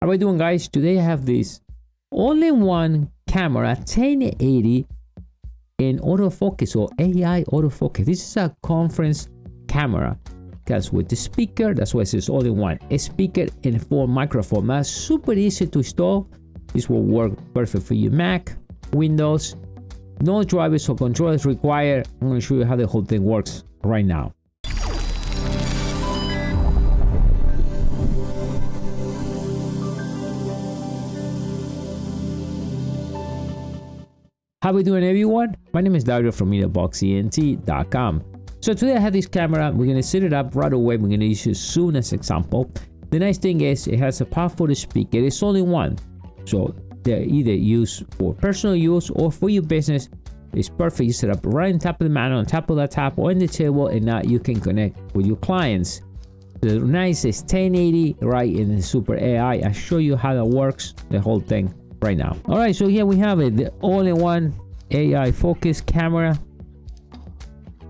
How are we doing, guys? Today I have this all-in-one camera 1080 in autofocus or AI autofocus. This is a conference camera because with the speaker, that's why it says all-in-one. A speaker and 4 microphone. That's super easy to install. This will work perfect for your Mac, Windows. No drivers or controllers required. I'm going to show you how the whole thing works right now. How we doing, everyone? My name is Dario from mediaboxentlab.com. So today I have this camera. We're going to set it up right away. We're going to use Zoom as example. The nice thing is it has a powerful speaker. It's only one. So they're either used for personal use or for your business. It's perfect. You set up right on top of the mantle, on top of that tap, or in the table, and now you can connect with your clients. The nice is 1080 right in the super AI. I'll show you how that works, the whole thing right now. All right, so here we have it, the all-in-one AI focus camera,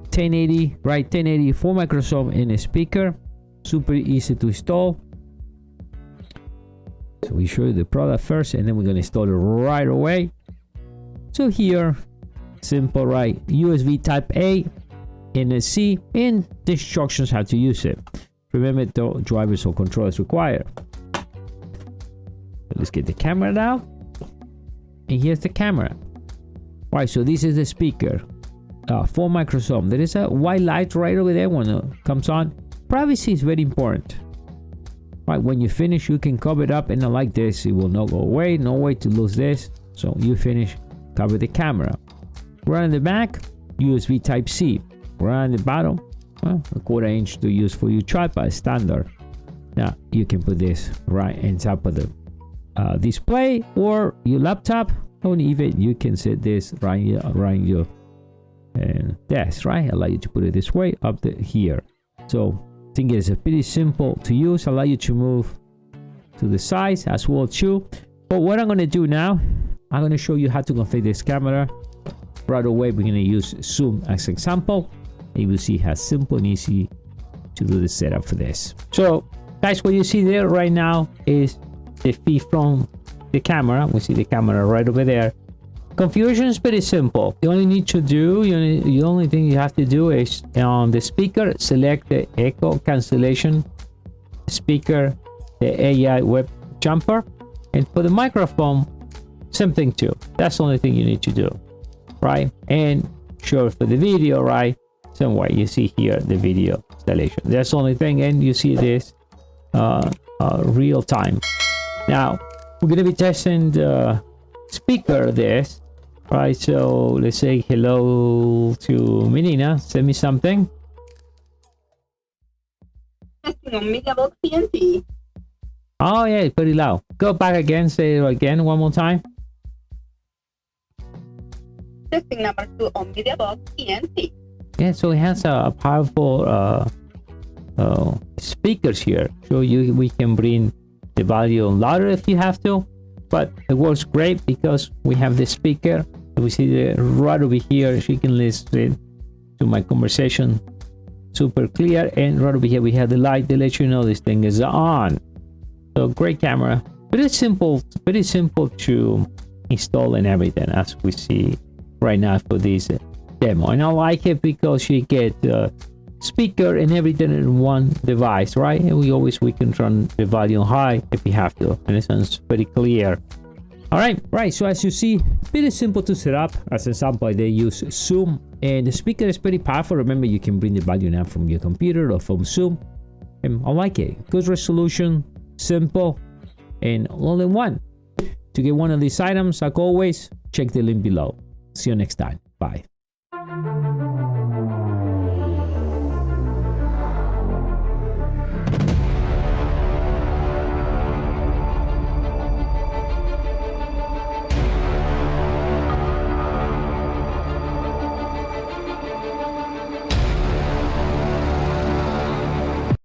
1080, right? 1080 for Microsoft in a speaker, super easy to install. So we show you the product first, and then we're gonna install it right away. So here, simple, right? USB Type A and a C, and the instructions how to use it. Remember, no drivers or controllers required. Let's get the camera out. And here's the camera. Right, so this is the speaker for Microsoft. There is a white light right over there when it comes on. Privacy is very important. Right, when you finish, you can cover it up, and like this, it will not go away. No way to lose this. So you finish, cover the camera. Right on the back, USB Type C. Right on the bottom, well, a 1/4 inch to use for your tripod, standard. Now you can put this right on top of the display or your laptop, or even you can set this right your desk, right? Allow you to put it this way up here. So I think it's pretty simple to use. Allow you to move to the sides as well too. But what I'm going to do now, I'm going to show you how to configure this camera right away. We're going to use Zoom as example. You will see how simple and easy to do the setup for this. So guys, what you see there right now is the feed from the camera. We see the camera right over there. Configuration is pretty simple. You only need to do, the only thing you have to do is on the speaker, select the echo cancellation speaker, the AI web jumper, and for the microphone, same thing too. That's the only thing you need to do, right? And sure, for the video, right? Same way, you see here the video installation. That's the only thing, and you see this real time. Now we're going to be testing the speaker this, right? So let's say hello to Melina. Send me something. Testing on MEDIABOXENT. Oh yeah, it's pretty loud. Go back again. Say it again one more time. Testing number 2 on MEDIABOXENT. Yeah, so it has a powerful speakers here. So we can bring the volume louder if you have to, but it works great because we have the speaker. We see the right over here. She can listen to my conversation super clear, and right over here we have the light to let you know this thing is on. So great camera, very simple to install and everything, as we see right now for this demo. And I like it because you get speaker and everything in one device, right? And we can turn the volume high if you have to, and it sounds pretty clear. All right, so as you see, pretty simple to set up. As an example, they use Zoom, and the speaker is pretty powerful. Remember, you can bring the volume up from your computer or from Zoom, and I like it. Good resolution, simple, and all in one. To get one of these items, like always, check the link below. See you next time. Bye.